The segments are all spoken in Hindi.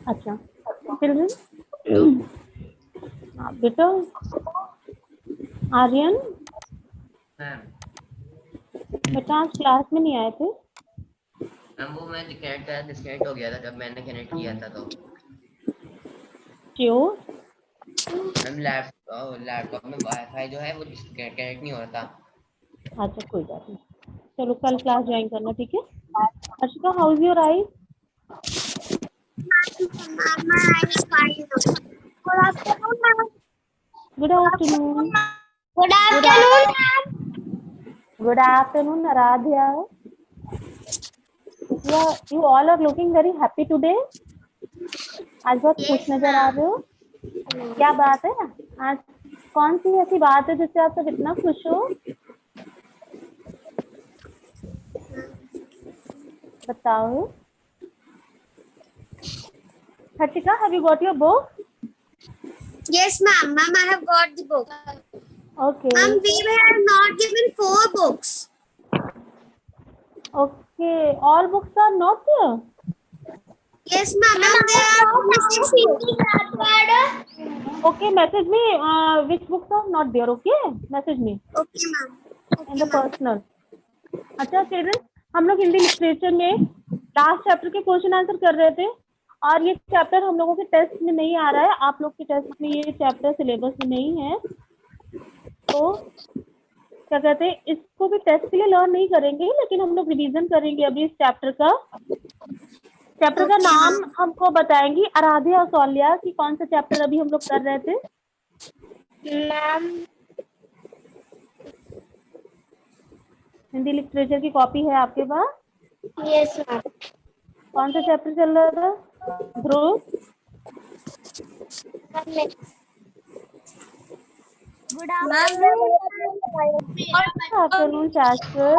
अच्छा चिल्ड्रन, बेटा आर्यन बेटा आज क्लास में नहीं आए थे। मैम वो मैं डिस्कनेक्ट हो गया था जब मैंने कनेक्ट किया था तो। क्यों? मैम लैपटॉप में वाईफाई जो है वो कनेक्ट नहीं हो रहा था। अच्छा कोई बात नहीं, चलो कल क्लास ज्वाइन करना, ठीक है। Arshika, how is your eye? Good afternoon. Good afternoon. Good afternoon Aaradhya. You all are looking very happy today. आज बहुत खुश नजर आ रहे हो। क्या बात है? आज कौन सी ऐसी बात है जिससे आप सब इतना खुश हो? बताओ। Harshika, have you got your book? Yes, ma'am. Ma'am, I have got the book. Okay. Ma'am, we were not given 4 books. Okay, all books are not there. Yes, ma'am. They are missing. Okay, message me which books are not there. Okay, message me. Okay, ma'am. In the personal. अच्छा चिल्ड्रन, हम लोग हिंदी लिटरेचर में लास्ट चैप्टर के क्वेश्चन आंसर कर रहे थे और ये चैप्टर हम लोगों के टेस्ट में नहीं आ रहा है। आप लोग के टेस्ट में ये चैप्टर सिलेबस में नहीं है, तो क्या कहते हैं, इसको भी टेस्ट के लिए लर्न नहीं करेंगे, लेकिन हम लोग रिवीजन करेंगे अभी इस चैप्टर का। चैप्टर का नाम हमको बताएंगी आराध्या और सौल्या कि कौन सा चैप्टर अभी हम लोग कर रहे थे। मैम, हिंदी लिटरेचर की कॉपी है आपके पास? Yes ma'am. कौन सा चैप्टर चल रहा था ध्रुव? गुड आफ्टरनून शास्त्र।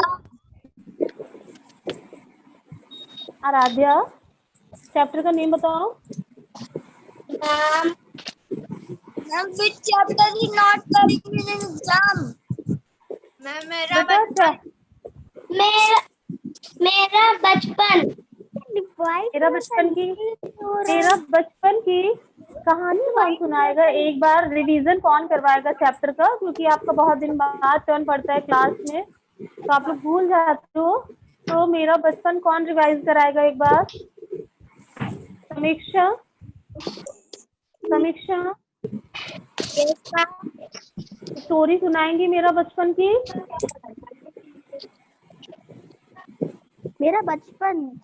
आराध्या, चैप्टर का नेम बताओ। Ma'am, which chapter is not coming in exam? Ma'am, मेरा बचपन। मेरा बचपन की कहानी कौन सुनाएगा? एक बार रिवीजन कौन करवाएगा चैप्टर का, क्योंकि आपका बहुत दिन बाद टर्न पड़ता है क्लास में तो आप लोग भूल जाते हो। तो मेरा बचपन कौन रिवाइज कराएगा एक बार? समीक्षा, समीक्षा स्टोरी सुनाएंगी मेरा बचपन की। मेरा बचपन,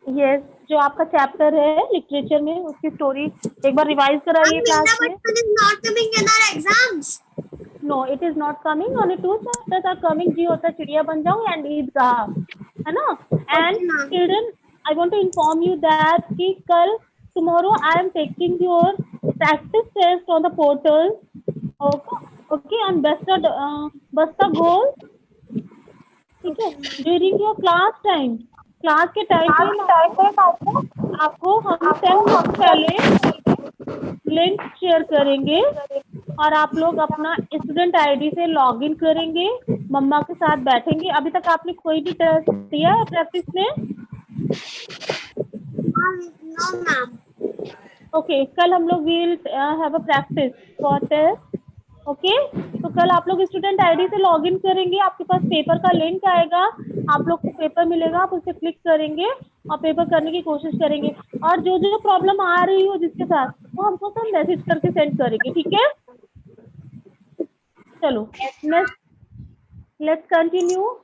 यस, जो आपका चैप्टर है लिटरेचर में उसकी स्टोरी एक बार रिवाइज कराइए क्लास में। No, it is not coming, only 2 chapters are coming. जी होता चिड़िया बन जाऊं एंड ईद कहा, है ना। And children, I want to inform you that कि कल tomorrow I am taking your practice test on the portal. Okay, on बस्ता गोल, ठीक है। ड्यूरिंग योर क्लास के टाइम पे आपको हम 10 मिनट पहले लिंक शेयर करेंगे और आप लोग अपना स्टूडेंट आईडी से लॉगिन करेंगे, मम्मा के साथ बैठेंगे। अभी तक आपने कोई भी टेस्ट दिया है प्रैक्टिस में? No ma'am. ओके, कल हम लोग will have a practice for test. Okay, तो कल आप लोग स्टूडेंट आईडी से लॉगिन करेंगे, आपके पास पेपर का लिंक आएगा, आप लोग को पेपर मिलेगा, आप उसे क्लिक करेंगे और पेपर करने की कोशिश करेंगे। और जो जो प्रॉब्लम आ रही हो जिसके साथ, वो हमको सब मैसेज करके सेंड करेंगे, ठीक है। चलो let's continue.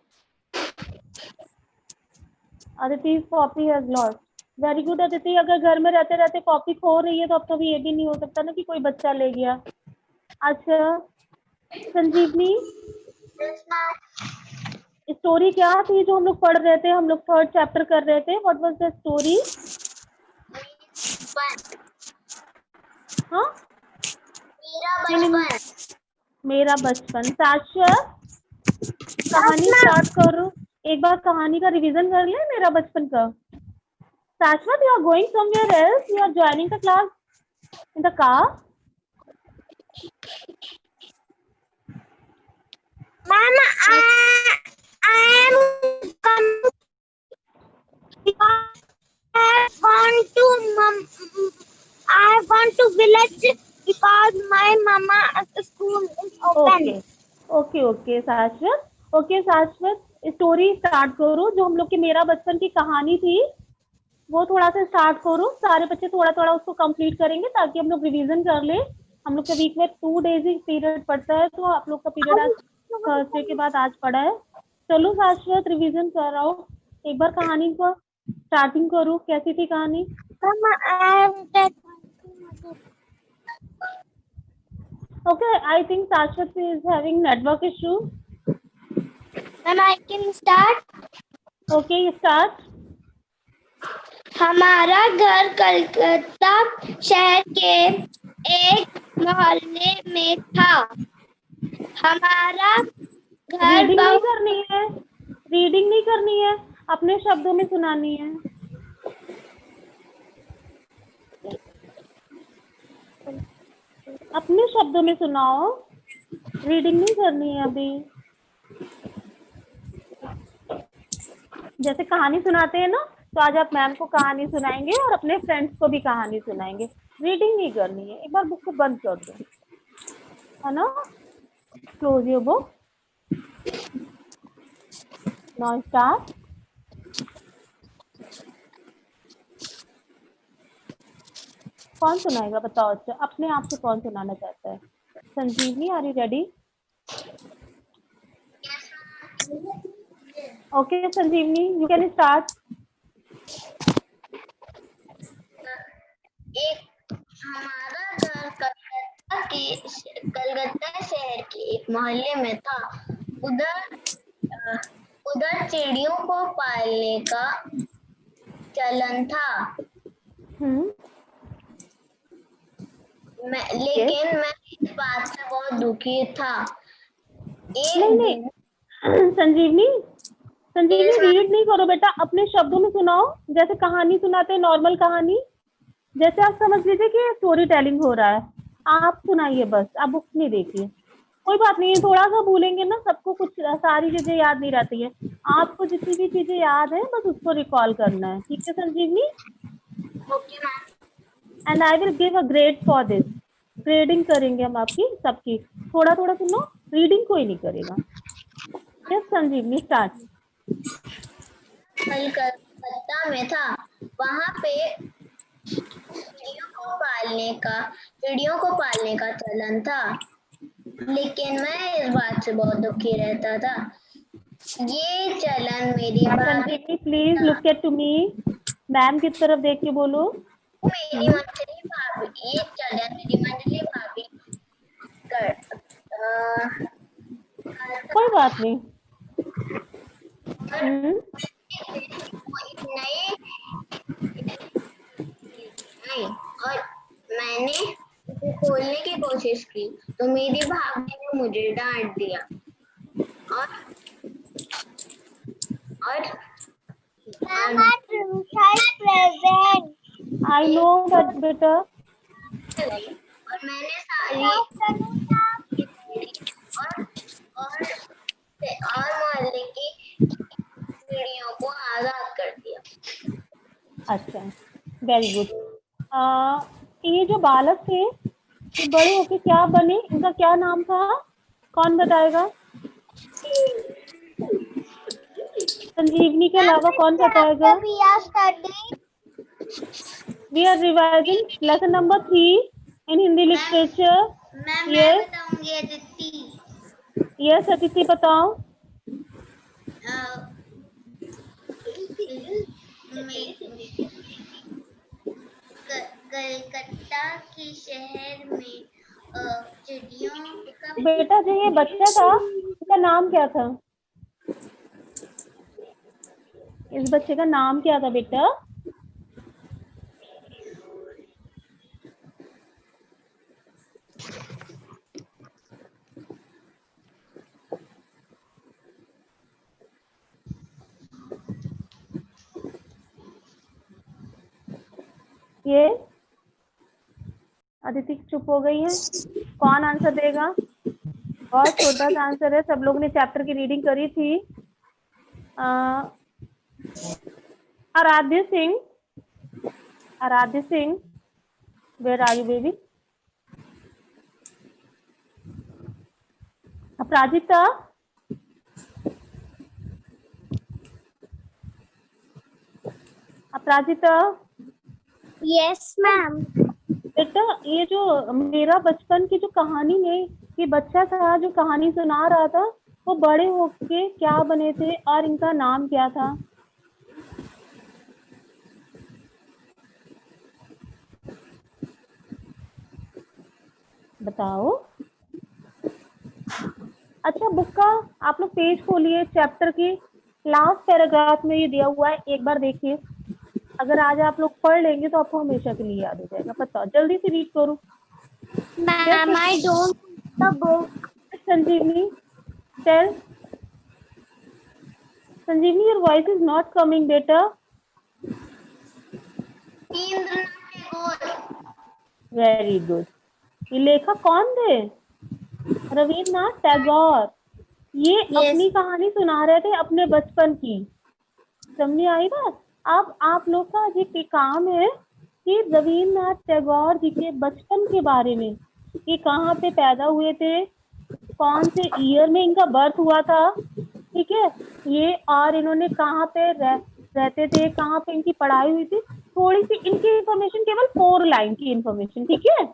Aditi copy has lost. Very good Aditi, अगर घर में रहते रहते कॉपी खो रही है तो अब कभी ये भी नहीं हो सकता ना कि कोई बच्चा ले गया। अच्छा संजीवनी, स्टोरी क्या थी जो हम लोग पढ़ रहे थे? हम लोग 3rd चैप्टर कर रहे थे। What was the story? हाँ, मेरा बचपन। शाश्वत, कहानी स्टार्ट करो। एक बार कहानी का रिवीजन कर ले मेरा बचपन का। Shashwat, you are going somewhere else, you are joining the class in the car? Mama, I am coming. I have gone to village because my mama school is open. Okay शाश्वत, ओके शाश्वत, स्टोरी स्टार्ट करो। जो हम लोग की मेरा बचपन की कहानी थी वो थोड़ा सा स्टार्ट करो। सारे बच्चे थोड़ा थोड़ा उसको कंप्लीट करेंगे ताकि हम लोग रिवीजन कर ले। हम लोग का वीक में 2 डेज ही पीरियड पड़ता है, तो आप लोग का पीरियड आज थर्सडे के बाद आज पड़ा है। चलो शाश्वत रिवीजन कर रहा हूँ, एक बार कहानी को स्टार्टिंग करो। कैसी थी कहानी? ओके, आई थिंक शाश्वत is having network issue. Ma'am, I can start. Okay start. हमारा घर कलकत्ता शहर के एक मोहल्ले में था। हमारा घर रीडिंग नहीं करनी है, रीडिंग नहीं करनी है, अपने शब्दों में सुनानी है। अपने शब्दों में सुनाओ, रीडिंग नहीं करनी है अभी। जैसे कहानी सुनाते हैं ना, तो आज आप मैम को कहानी सुनाएंगे और अपने फ्रेंड्स को भी कहानी सुनाएंगे। रीडिंग नहीं करनी है। एक बार बुक को बंद कर दो, है ना। Close your book, now start. कौन सुनाएगा बताओ? अच्छा, अपने आप से कौन सुनाना चाहता है? Sanjeevani, are you ready? Okay Sanjeevani, you can start. एक हमारा घर कलकत्ता शहर के एक मोहल्ले में था। उधर चिड़ियों को पालने का चलन था। लेकिन मैं इस बात से बहुत दुखी था। नहीं संजीवनी रीड नहीं करो बेटा, अपने शब्दों में सुनाओ। जैसे कहानी सुनाते हैं, नॉर्मल कहानी, जैसे आप समझ लीजिए कि स्टोरी टेलिंग हो रहा है, आप सुनाइए बस। आप बुक नहीं देखिए, कोई बात नहीं है। थोड़ा सा भूलेंगे ना, सबको कुछ सारी चीजें याद नहीं रहती है। आपको जितनी भी चीजें याद है बस उसको रिकॉल करना है, ठीक है Sanjeevani? Okay ma'am. And I will give a grade for this. Grading करेंगे हम आपकी सबकी। थोड़ा थोड़ा सुनो, रीडिंग कोई नहीं करेगा। यस संजीवनी स्टार्ट। कलकत्ता में था। वहाँ पे चिड़ियों को पालने का चलन था। लेकिन मैं इस बात से बहुत दुखी रहता था। ये चलन मेरी Sanjeevani please look at to me. Ma'am की तरफ देख के बोलो। मेरी मंजली भाभी, ये चलन मेरी मंजली भाभी कोई बात नहीं। और मैंने उसे खोलने की कोशिश की तो मेरी भाभी ने मुझे डांट दिया। और आई नो बट बेटा, और मैंने सारी और मोहल्ले की चिड़ियों को आजाद कर दिया। अच्छा वेरी गुड। ये जो बालक थे ये बड़े होके क्या बने? इनका क्या नाम था? कौन बताएगा? संजीवनी के अलावा कौन बताएगा? We are revising lesson number 3 in Hindi literature. मैं बताऊंगी अदिति। Yes अदिति बताओ। कलकत्ता के शहर में चिड़ियों का बेटा जो ये बच्चा था उसका नाम क्या था? इस बच्चे का नाम क्या था बेटा? ये अदिति चुप हो गई है। कौन आंसर देगा? बहुत छोटा सा आंसर है, सब लोगों ने चैप्टर की रीडिंग करी थी। Aaradhya Singh, where are you baby? Aparajita, Aparajita. Yes ma'am. बेटा ये जो मेरा बचपन की जो कहानी में ये बच्चा था जो कहानी सुना रहा था, वो बड़े होके क्या बने थे और इनका नाम क्या था? बताओ। अच्छा बुक का आप लोग पेज खोलिए, चैप्टर के लास्ट पैराग्राफ में ये दिया हुआ है, एक बार देखिए। अगर आज आप लोग पढ़ लेंगे तो आपको हमेशा के लिए याद हो जाएगा। बताओ जल्दी से रीड करो। Ma'am I don't the book. Sanjeevani, tell. Sanjeevani, your voice is not coming बेटा। Very good. ये लेखक कौन थे? रविन्द्रनाथ टैगोर। ये अपनी कहानी सुना रहे थे अपने बचपन की। समझ आई बात? अब आप लोग का ये काम है कि रविन्द्रनाथ टैगोर जी के बचपन के बारे में, ये कहाँ पे पैदा हुए थे, कौन से ईयर में इनका बर्थ हुआ था, ठीक है, ये और इन्होंने कहाँ पे रहते थे, कहाँ पे इनकी पढ़ाई हुई थी, थोड़ी सी इनकी इंफॉर्मेशन, केवल 4 लाइन की इंफॉर्मेशन, ठीक है।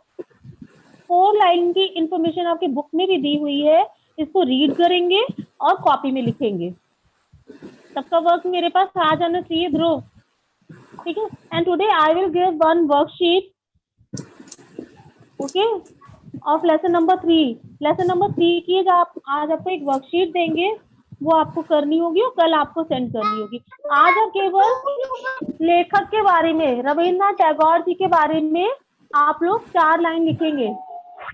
4 लाइन की इंफॉर्मेशन आपकी बुक में भी दी हुई है, इसको रीड करेंगे और कॉपी में लिखेंगे। सबका वर्क मेरे पास आ जाना चाहिए ध्रुव, ठीक है। And today I will give one worksheet, okay, of lesson number 3। Lesson number 3 की आज आपको एक वर्कशीट देंगे, वो आपको करनी होगी और कल आपको सेंड करनी होगी। आज आप केवल लेखक के बारे में, रविन्द्रनाथ टैगोर जी के बारे में आप लोग 4 लाइन लिखेंगे,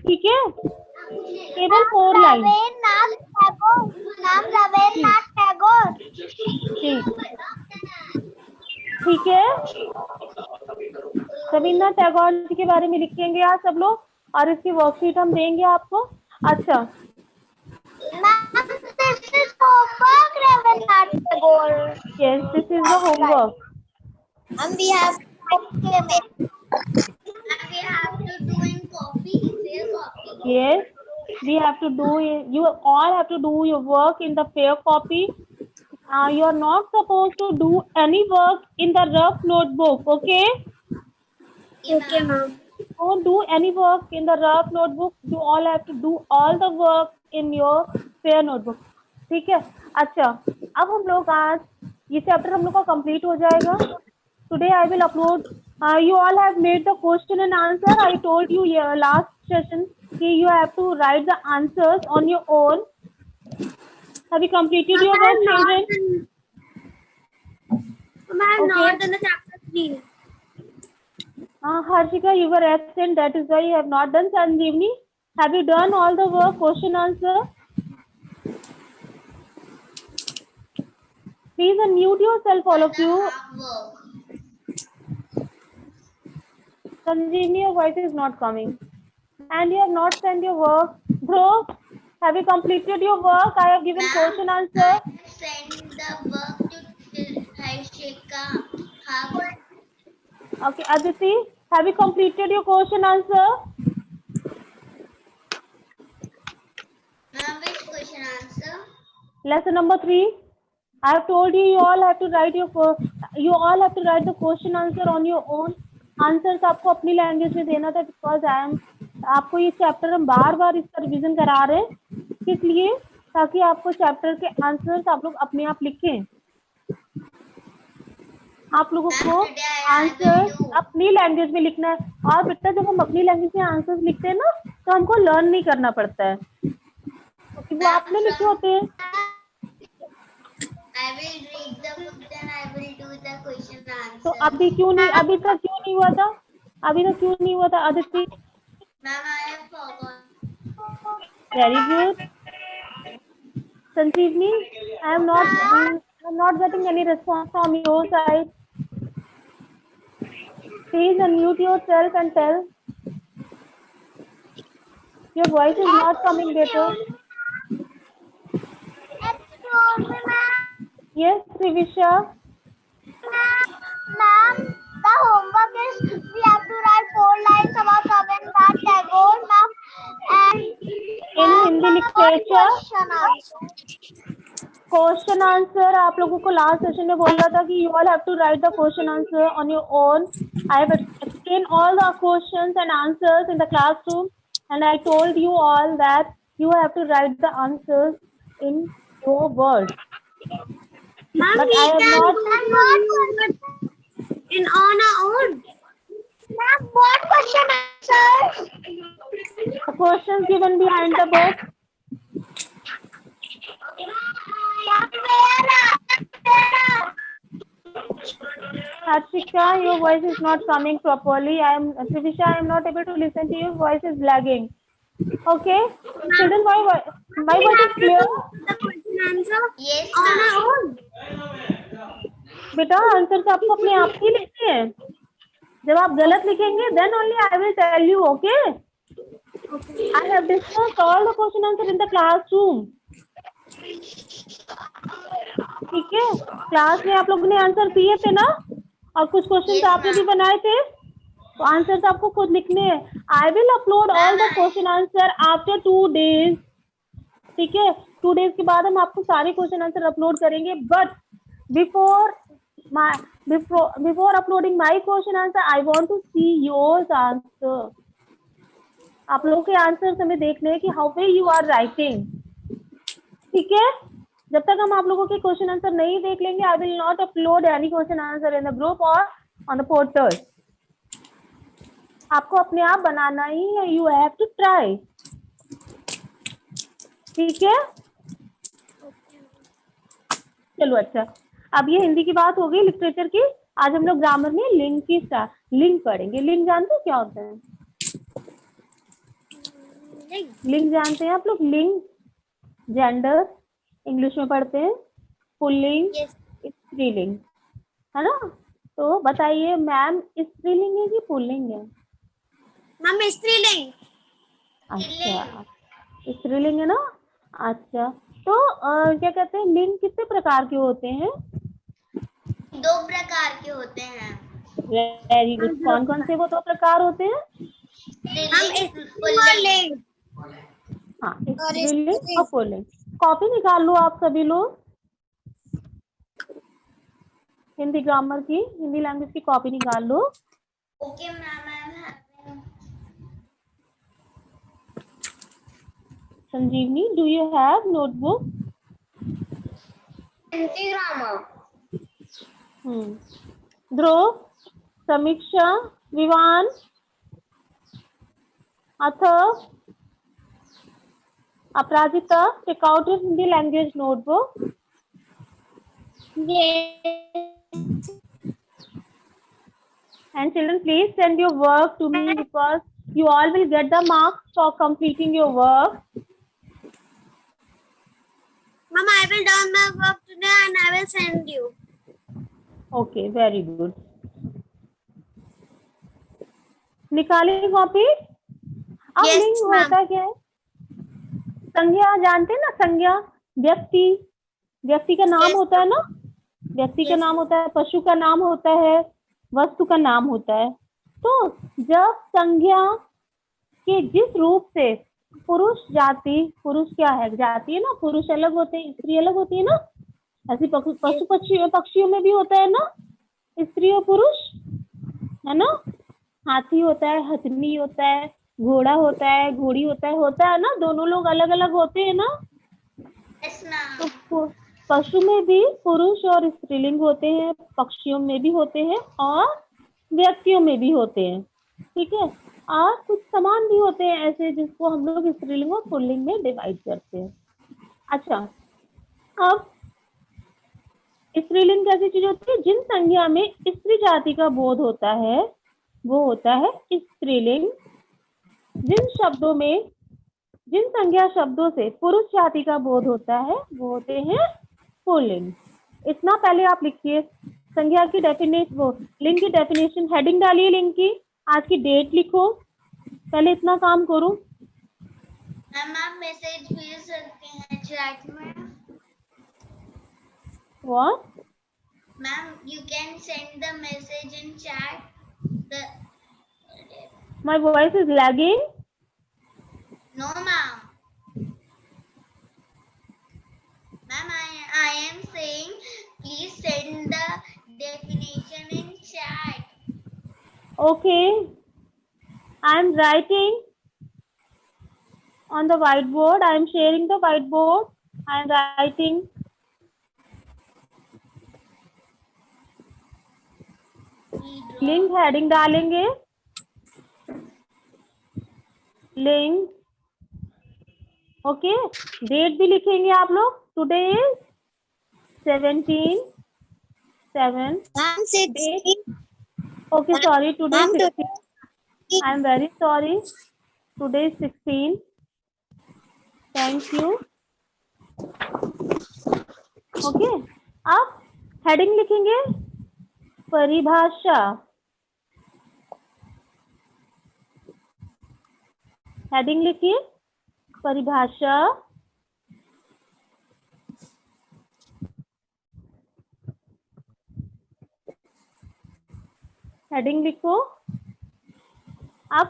ठीक है, केवल 4 लाइन। नाम रविन्द्रनाथ टैगोर। ठीक है, रविन्द्रनाथ टैगोर जी के बारे में लिखेंगे आज सब लोग, और इसकी वर्कशीट हम देंगे आपको। अच्छा This is homework, Ravindranath Tagore. yes, this is the homework. And we have to do in copy. Yes, we have to do it. You all have to do your work in the fair copy. You are not supposed to do any work in the rough notebook, okay? Okay, ma'am. Don't do any work in the rough notebook. You all have to do all the work in your fair notebook, ठीक है। अच्छा अब हम लोग आज ये चैप्टर हम लोग का कंप्लीट हो जाएगा। Today I will upload. You all have made the question and answer. I told you last session कि you have to write the answers on your own. Have you completed your work, children? Ma'am, not in the chapter 3. Harshika, you were absent. That is why you have not done. Sanjeevni, have you done all the work, question answer? Please unmute yourself, all of you. Sanjeevni, your voice is not coming. And you have not sent your work. Dhruv, have you completed your work? I have given question answer. Send the work to Harshika. Okay, Aditi, have you completed your question answer? Ma'am, which question answer? Lesson number 3. I have told you you all have to write the question answer on your own. Answers आपको अपनी लैंग्वेज में देना था, बिकॉज आपको ये चैप्टर हम बार बार इसका रिवीजन करा रहे हैं, किस लिए, ताकि आपको चैप्टर के आंसर्स आप लोग अपने आप लिखें। आप लोगों को आंसर्स अपनी लैंग्वेज में लिखना है, और बेटा जब हम अपनी लैंग्वेज में आंसर्स लिखते हैं ना, तो हमको लर्न नहीं करना पड़ता है, क्योंकि वो आपने लिखे होते हैं। I will read the book, then I will do the question answer. तो अभी तक क्यों नहीं हुआ था? Aditi? Ma'am, I have forgotten. Very good. Sanjeevni, I am not getting any response from your side. Please unmute yourself and tell. Your voice is not coming better. Excuse me, ma'am. Yes, Trivisha. Ma'am, the homework is we have to write 4 lines about Rabindranath Tagore, ma'am, and In Hindi लिखते लिटरेचर क्वेश्चन आंसर आप लोगों को लास्ट सेशन में बोला था कि you all have to write the question answer on your own. I have explained all the questions and answers in the classroom and I told you all that you have to write the answers in your words. Ma'am, But we I have can not. in on our own. Ma'am, what question answers? The questions given behind the book. Harshika, your voice is not coming properly. Trivisha, I am not able to listen to you. Your voice is lagging. Okay, children, my voice is clear. The question answer? Yes, on our own. बेटा आंसर आपको अपने आप ही लिखने हैं. जब आप गलत लिखेंगे then only I will tell you. Okay? I have discussed all the question answer in the classroom. ठीक है, क्लास में आप लोगों ने आंसर दिए थे ना, और कुछ क्वेश्चन आपने भी बनाए थे, तो आंसर आपको खुद लिखने हैं. I will upload all the question answer after 2 days. ठीक है, 2 days के बाद हम आपको सारे क्वेश्चन आंसर अपलोड करेंगे. But before uploading my question answer, I want to see yours answer. आप लोगों के आंसर हमें देखने हैं कि how well you are writing. ठीक है, जब तक हम आप लोगों के क्वेश्चन आंसर नहीं देख लेंगे, I will not upload any question answer in the group और ऑन द पोर्टल. आपको अपने आप बनाना ही है. You have to try. ठीक है, चलो अच्छा, अब ये हिंदी की बात हो गई, लिटरेचर की. आज हम लोग ग्रामर में लिंग पढ़ेंगे. लिंग जानते हो क्या होता है? लिंग जानते हैं आप लोग? लिंग, जेंडर इंग्लिश में पढ़ते हैं. पुल्लिंग, स्त्रीलिंग, है ना? तो बताइए मैम, स्त्रीलिंग है कि पुल्लिंग है? मैम स्त्रीलिंग. अच्छा, स्त्रीलिंग है ना. अच्छा, तो क्या कहते हैं, लिंग कितने प्रकार के होते हैं? 2 प्रकार के होते हैं. Very good. कौन कौन से वो 2 प्रकार होते हैं? पुल्लिंग. हाँ, स्त्रीलिंग और पुल्लिंग. कॉपी निकाल लो आप सभी लोग, हिंदी ग्रामर की, हिंदी लैंग्वेज की कॉपी निकाल लो. Okay ma'am. Sanjeevani, do you have notebook? Hindi grammar. Dhruv, Samiksha, Vivaan, Atharv, Aparajita, check out your Hindi language notebook. Yes. And children, please send your work to me because you all will get the marks for completing your work. Mom, I will do my work today and I will send you. Okay, very good. निकाली कॉपी. अब Yes, लिंग ma'am. होता क्या है? संज्ञा जानते हैं ना? संज्ञा व्यक्ति का नाम Yes. होता है ना. व्यक्ति का Yes. नाम होता है, पशु का नाम होता है, वस्तु का नाम होता है. तो जब संज्ञा के जिस रूप से पुरुष जाति, पुरुष क्या है, जाति है ना, पुरुष अलग होते हैं, स्त्री अलग होती है ना. ऐसी पशु पक्षियों में भी होता है ना, स्त्री और पुरुष, है ना. हाथी होता है, हथनी होता है, घोड़ा होता है, घोड़ी होता है ना. दोनों लोग अलग अलग होते हैं ना. Yes, ma'am. तो पशु में भी पुरुष और स्त्रीलिंग होते हैं, पक्षियों में भी होते हैं और व्यक्तियों में भी होते हैं. ठीक है, और कुछ समान भी होते हैं ऐसे जिसको हम लोग स्त्रीलिंग और पुल्लिंग में डिवाइड करते हैं. अच्छा, अब स्त्रीलिंग कैसी चीज होती है? जिन संज्ञा में स्त्री जाति का बोध होता है वो होता है स्त्रीलिंग. जिन संज्ञा शब्दों से पुरुष जाति का बोध होता है वो होते हैं पुल्लिंग. इतना पहले आप लिखिए. संज्ञा की डेफिनेशन, वो लिंग की डेफिनेशन, हेडिंग डालिए लिंग की, आज की डेट लिखो. पहले इतना काम करो. मैम आप मैसेज भेज सकते हैं चैट में. What? Ma'am, you can send the message in chat. My voice is lagging. No, ma'am. I am saying please send the definition in chat. Okay, I am writing on the whiteboard. I am sharing the whiteboard. I am writing. Link heading डालेंगे. लिंक. ओके, डेट भी लिखेंगे आप लोग. Today is 17/7. Okay, sorry, today is 16. I am very sorry. Today is 16. Thank you. Okay, अब हेडिंग लिखेंगे परिभाषा. हेडिंग लिखिए परिभाषा. हेडिंग लिखो. आप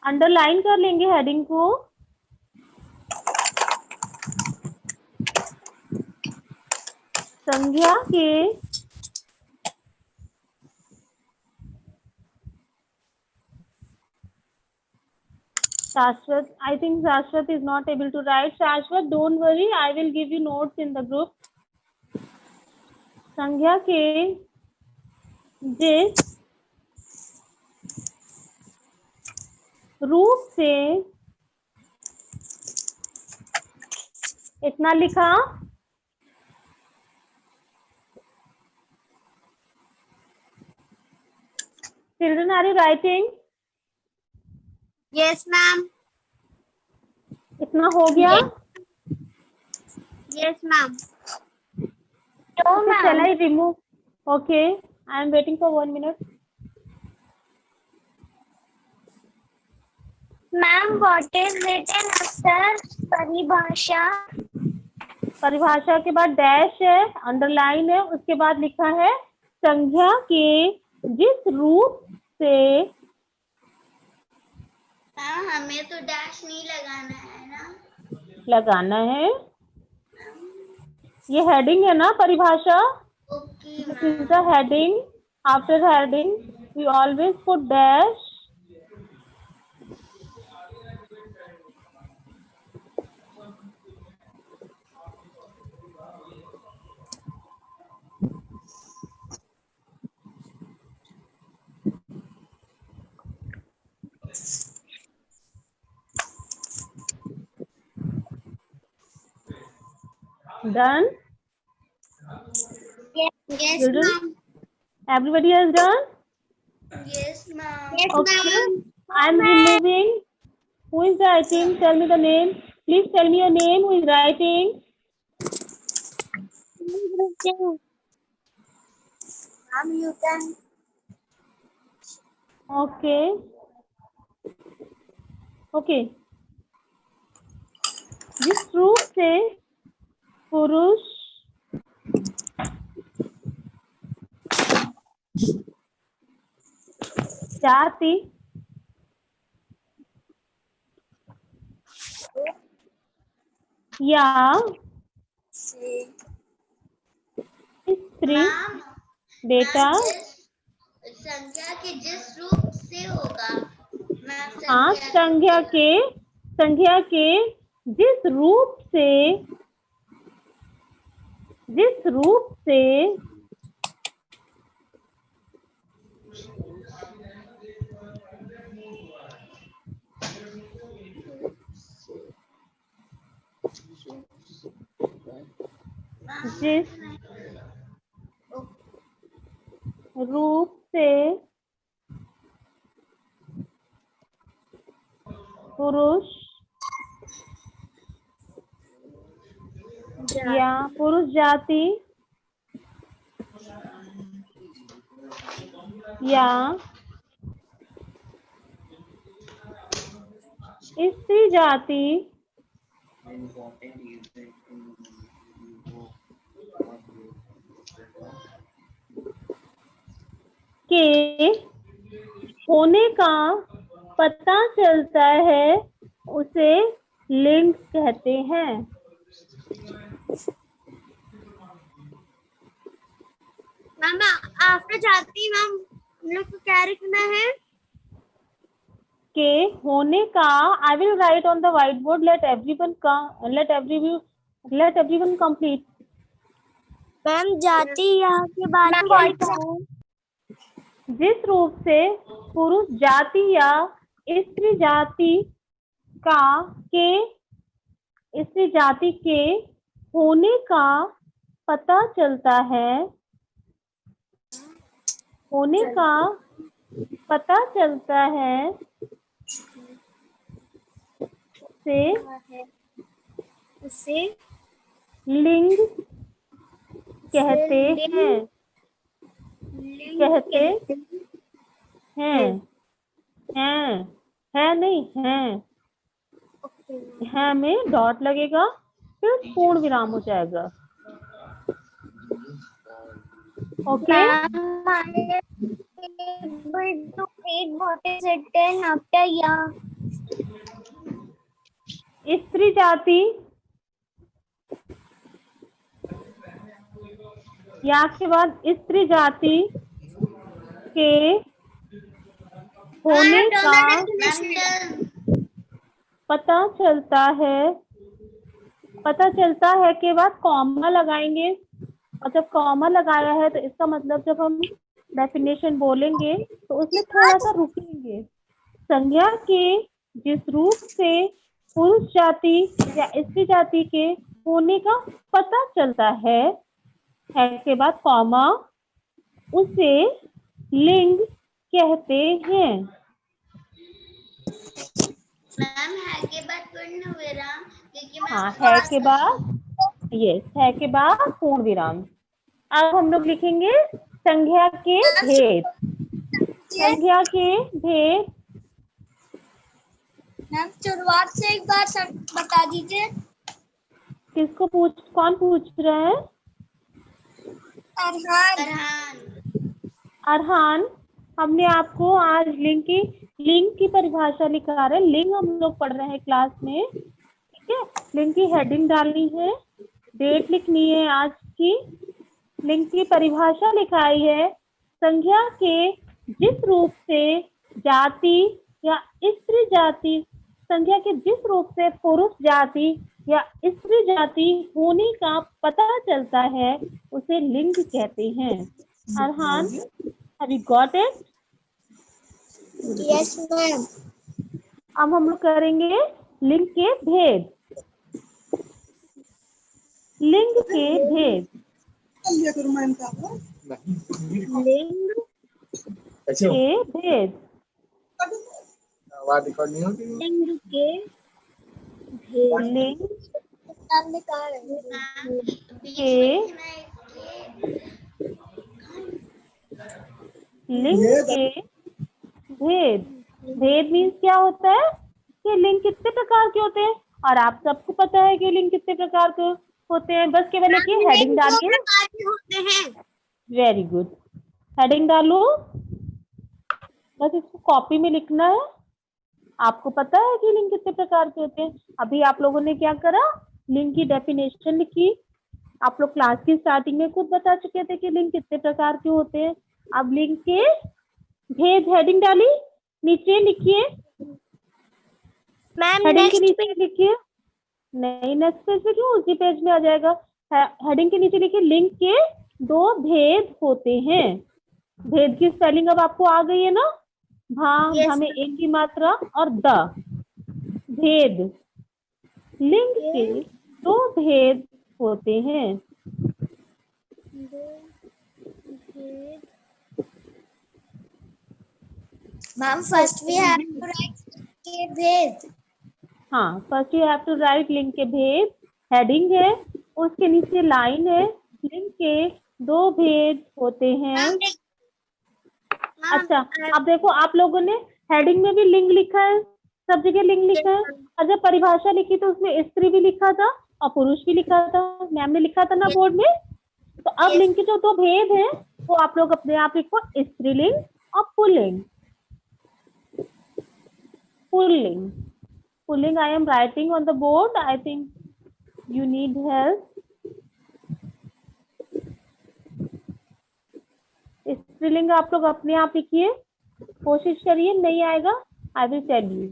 अंडरलाइन कर लेंगे हेडिंग को. संज्ञा के Shashwat, I think Shashwat is not able to write. Shashwat, don't worry, I will give you notes in the group. संज्ञा के जिस रूप से, इतना लिखा. Children, are you writing? Yes, ma'am. इतना हो गया? Yes, ma'am. Okay, shall I remove? Okay, I am waiting for 1 minute. Ma'am, what is written after परिभाषा? परिभाषा के बाद डैश है, अंडरलाइन है, उसके बाद लिखा है संज्ञा के जिस रूप से. हमें तो डैश नहीं लगाना है ना. लगाना है. ये हेडिंग है ना परिभाषा. Okay, This is the heading. After heading, we always put dash. Done? Yes, Children? ma'am. Everybody has done? Yes, ma'am. Okay. I am removing. Who is writing? Tell me the name. Please tell me your name. Who is writing? Ma'am, you can. Okay. Okay. जिस रूप से पुरुष जाति या स्त्री. Ma'am, बेटा संख्या के जिस रूप से होगा. मैम, हाँ, संज्ञा के जिस रूप से जिस रूप से पुरुष या पुरुष जाति या स्त्री जाति के होने का पता चलता है उसे लिंग कहते हैं. मैम आफ्टर जाति मैम हम लोग को क्या लिखना है? के होने का I will write on the white board, late everyone complete. Ma'am जाति यहाँ के बाद क्या लिखा है? जिस रूप से पुरुष जाति या स्त्री जाति का स्त्री जाति के होने का पता चलता है, होने का पता चलता है उसे लिंग कहते हैं, कहते हैं, है नहीं है, है में डॉट लगेगा फिर पूर्ण विराम हो जाएगा। ओके स्त्री जाति या के बाद स्त्री जाति के होने का पता चलता है के बाद कॉमा लगाएंगे, और जब कॉमा लगाया है तो इसका मतलब जब हम डेफिनेशन बोलेंगे तो उसमें थोड़ा सा रुकेंगे। संज्ञा के जिस रूप से पुरुष जाति या स्त्री जाति के होने का पता चलता है के बाद कॉमा, उसे लिंग कहते हैं। मैम है के बाद पूर्ण विराम, क्योंकि हाँ है के बाद, यस है के बाद पूर्ण विराम। अब हम लोग लिखेंगे संज्ञा के भेद। संज्ञा के भेद मैम शुरुआत से एक बार सब बता दीजिए। किसको कौन पूछ रहा है? अरहान, हमने आपको आज लिंग की परिभाषा लिखा रहे, लिंग हम लोग पढ़ रहे हैं क्लास में, ठीक है। लिंग की हेडिंग डालनी है, डेट लिखनी है आज की, लिंग की परिभाषा लिखाई है। संज्ञा के जिस रूप से जाति या स्त्री जाति, संज्ञा के जिस रूप से पुरुष जाति या स्त्री जाति होने का पता चलता है उसे लिंग कहते हैं। Arhaan, have you got it? Yes ma'am. अब हम लोग करेंगे लिंग के भेद। लिंग के भेद, लिंग के भेद, लिंग के लिंग सामने कहा है के लिंग के भेद। भेद मीन्स क्या होता है कि लिंग कितने प्रकार के होते हैं, और आप सबको पता है कि लिंग कितने प्रकार के होते हैं। बस केवल एक हेडिंग डालिए। होते हैं। वेरी गुड, हेडिंग डालो, बस इसको कॉपी में लिखना है। आपको पता है कि लिंग कितने प्रकार के होते हैं। अभी आप लोगों ने क्या करा, लिंग की डेफिनेशन लिखी। आप लोग क्लास की स्टार्टिंग में खुद बता चुके थे कि लिंग कितने प्रकार के होते हैं। अब लिंग के भेद हेडिंग डाली, नीचे लिखिए, हेडिंग के नीचे लिखिए। नहीं नेक्स्ट पेज पे क्यों, उसी पेज में आ जाएगा। हेडिंग के नीचे लिखिए लिंग के दो भेद होते हैं। भेद की स्पेलिंग अब आपको आ गई है ना, भा में एक की मात्रा और द, भेद। लिंग के दो भेद होते हैं। Ma'am first we have to write के भेद। हाँ, first you have to write लिंग के भेद, हेडिंग है, उसके नीचे लाइन है, लिंग के दो भेद होते हैं। अच्छा, अब देखो आप लोगों ने हेडिंग में भी लिंग लिखा है, सब जगह लिंग लिखा है, और जब परिभाषा लिखी तो उसमें स्त्री भी लिखा था और पुरुष भी लिखा था, मैम ने लिखा था ना बोर्ड में। तो अब लिंग के जो दो भेद हैं वो आप लोग अपने आप लिखो, स्त्रीलिंग और pulling. Pulling, pulling I am writing on the board. I think you need help. स्त्रीलिंग आप लोग अपने आप लिखिए, कोशिश करिए, नहीं आएगा आई विल टेल यू।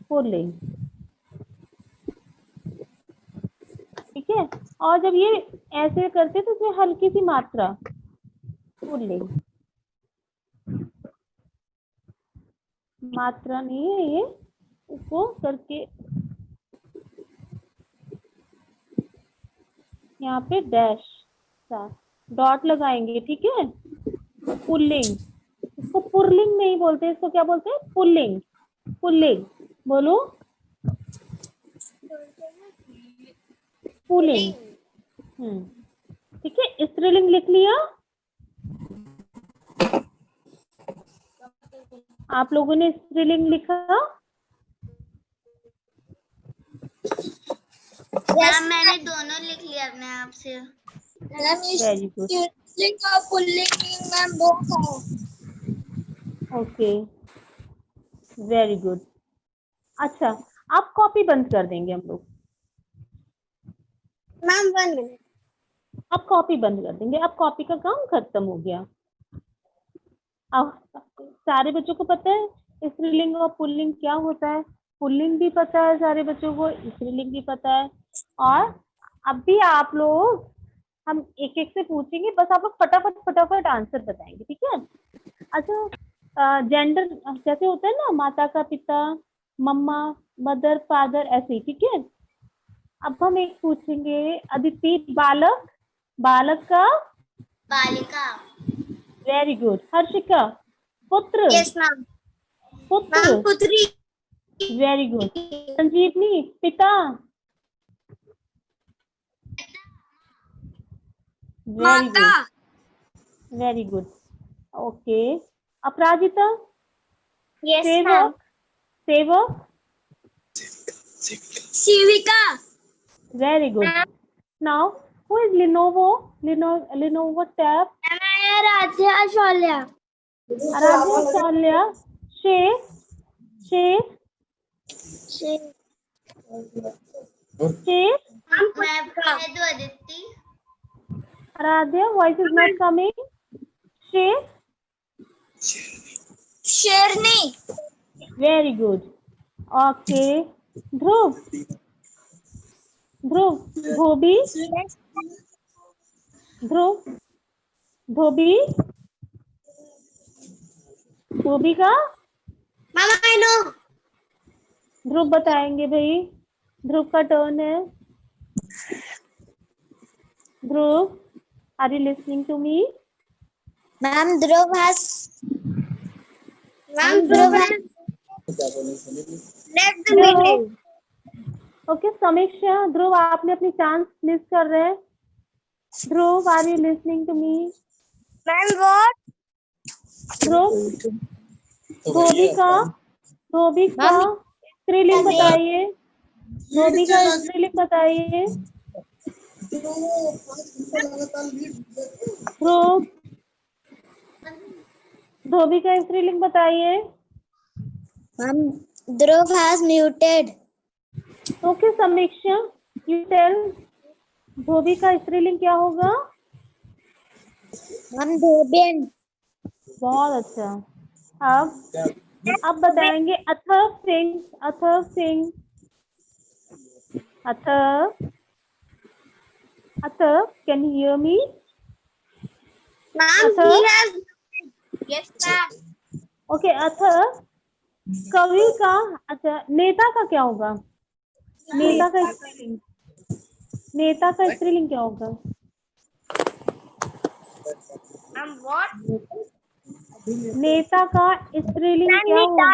पुल्लिंग, ठीक है। और जब ये ऐसे करते तो इसमें हल्की सी मात्रा, पुल्लिंग, मात्रा नहीं है ये, उसको करके यहाँ पे डैश डॉट लगाएंगे, ठीक है। पुल्लिंग, इसको पुल्लिंग नहीं बोलते, इसको क्या बोलते हैं? पुल्लिंग, पुल्लिंग बोलो, पुल्लिंग। ठीक है, स्त्रीलिंग लिख लिया आप लोगों ने? स्त्रीलिंग लिखा? मैम मैंने दोनों लिख लिया अपने आप से। Very good, okay, very good. अच्छा, आप कॉपी बंद कर देंगे हम लोग। Ma'am 1 minute. अब कॉपी बंद कर देंगे, अब कॉपी का काम खत्म हो गया। अब सारे बच्चों को पता है स्त्रीलिंग और पुल्लिंग क्या होता है? पुल्लिंग भी पता है सारे बच्चों को, स्त्रीलिंग भी पता है। और अब भी आप लोग, हम एक एक से पूछेंगे, बस आप लोग फटाफट फटाफट आंसर बताएंगे, ठीक है। अच्छा, जेंडर जैसे होता है ना, माता का पिता, मम्मा, मदर, फादर, ऐसे ही, ठीक है। अब हम एक पूछेंगे, अदिति, बालक, बालक का, बालिका। Very good. हर्षिका, पुत्र, यस मैम। पुत्र, मैम पुत्री। Very good. संजीवनी, पिता, वेरी माता। Good, very good, okay. Aparajita, yes ma'am. सेवक, सेवक, शिविका। Very good. Now who is Lenovo, Lenovo tab? Radhya Shaurya. Aaradhya, Shaurya, शेफ, शेफ, शेफ, मैं तो Aditi. Aaradhya, voice is not coming. शेफ, शेरनी। Very good, okay. Dhruv, Dhruv, धोबी, ध्रुव, धोबी, धोबी का, मामा आई नो। ध्रुव बताएंगे भाई, ध्रुव का टर्न है। Dhruv, are you listening to me? Ma'am Dhruv has left the meeting. Okay, Samiksha, Dhruv आपने अपनी चांस मिस कर रहे हैं। Dhruv, are you listening to me? Ma'am what? Dhruv, धोबी का, धोबी का स्त्रीलिंग बताइए, धोबी का स्त्रीलिंग बताइए। ध्रुव, धोबी का स्त्रीलिंग बताइए। Ma'am Dhruv has muted. Okay समीक्षा, यू टेल, धोबी का स्त्रीलिंग क्या होगा? मैम धोबियन। बहुत अच्छा। अब बताएंगे Atharva Singh, Atharva Singh, Atharva, Atharva, can you hear me? Ma'am he has yes ma'am. Okay Atharva, कवि का, अच्छा नेता का क्या होगा? नेता का स्त्रीलिंग, नेता का स्त्रीलिंग क्या होगा? Ma'am what? नेता का स्त्रीलिंग क्या होगा?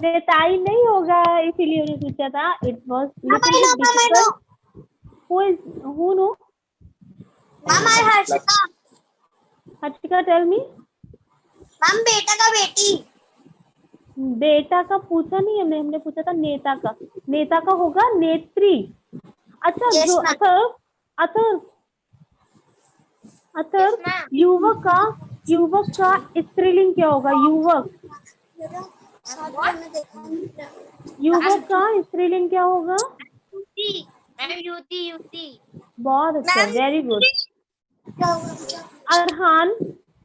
नेताई नहीं होगा, इसीलिए उन्होंने पूछा था। It was little bit difficult. Who know? Ma'am I Harshika. Harshika, tell me. Ma'am बेटा का बेटी। बेटा का पूछा नहीं हमने, हमने पूछा था नेता का। नेता का होगा नेत्री। अच्छा Yes, जो ma'am. Atharva, Atharva, Atharva, Yes, ma'am. युवक का, युवक का स्त्रीलिंग क्या होगा? युवक, युवक का स्त्रीलिंग क्या होगा? युवती। मैम युवती, युवती। बहुत अच्छा, वेरी गुड। अरहान,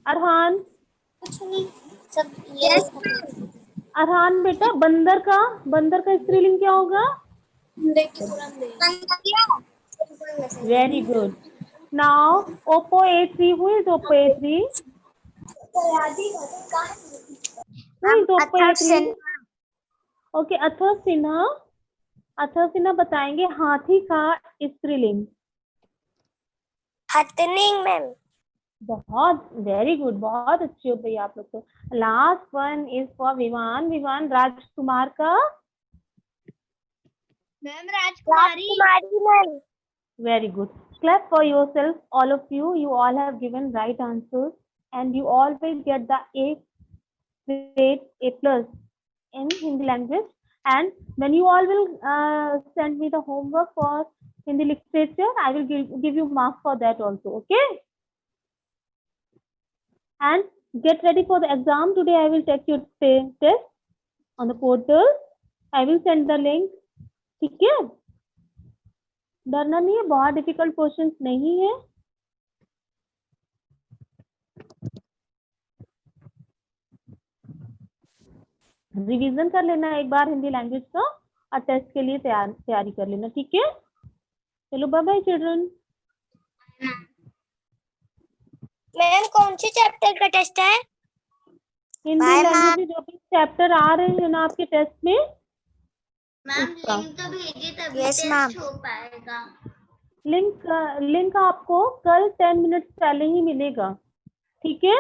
अरहान, अरहान बेटा, बंदर का स्त्रीलिंग क्या होगा? Very good. Now Oppo A3, who is Oppo A3? Who is Oppo A3? Okay, Athar Sinha. Athar Sinha बताएंगे हाथी का स्त्रीलिंग. हथनिंग मैम. बहुत वेरी गुड, बहुत अच्छे हो भैया आप लोग तो. Last one is for Vivaan. Vivaan, राजकुमार का. मैम राजकुमारी. Ma'am. Very good. Clap for yourself, all of you. You all have given right answers, and you all will get the A grade, A plus in Hindi language. And when you all will send me the homework for Hindi literature, I will give you marks for that also. Okay. And get ready for the exam. Today I will take your test on the portal. I will send the link. ठीक है, डरना नहीं है, बहुत डिफिकल्ट क्वेश्चंस नहीं है. रिवीजन कर लेना एक बार हिंदी लैंग्वेज का और टेस्ट के लिए तैयारी कर लेना. ठीक है, चलो बाय बाय चिल्ड्रन. मैम कौन सी चैप्टर का टेस्ट है? हिंदी लैंग्वेज में जो भी चैप्टर आ रहे हैं ना आपके टेस्ट में. मैम लिंक तो भेजिए तभी टेस्ट हो पाएगा. लिंक आपको कल 10 मिनट पहले ही मिलेगा. ठीक है,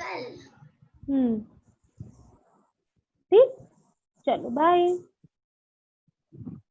कल. ठीक, चलो बाय.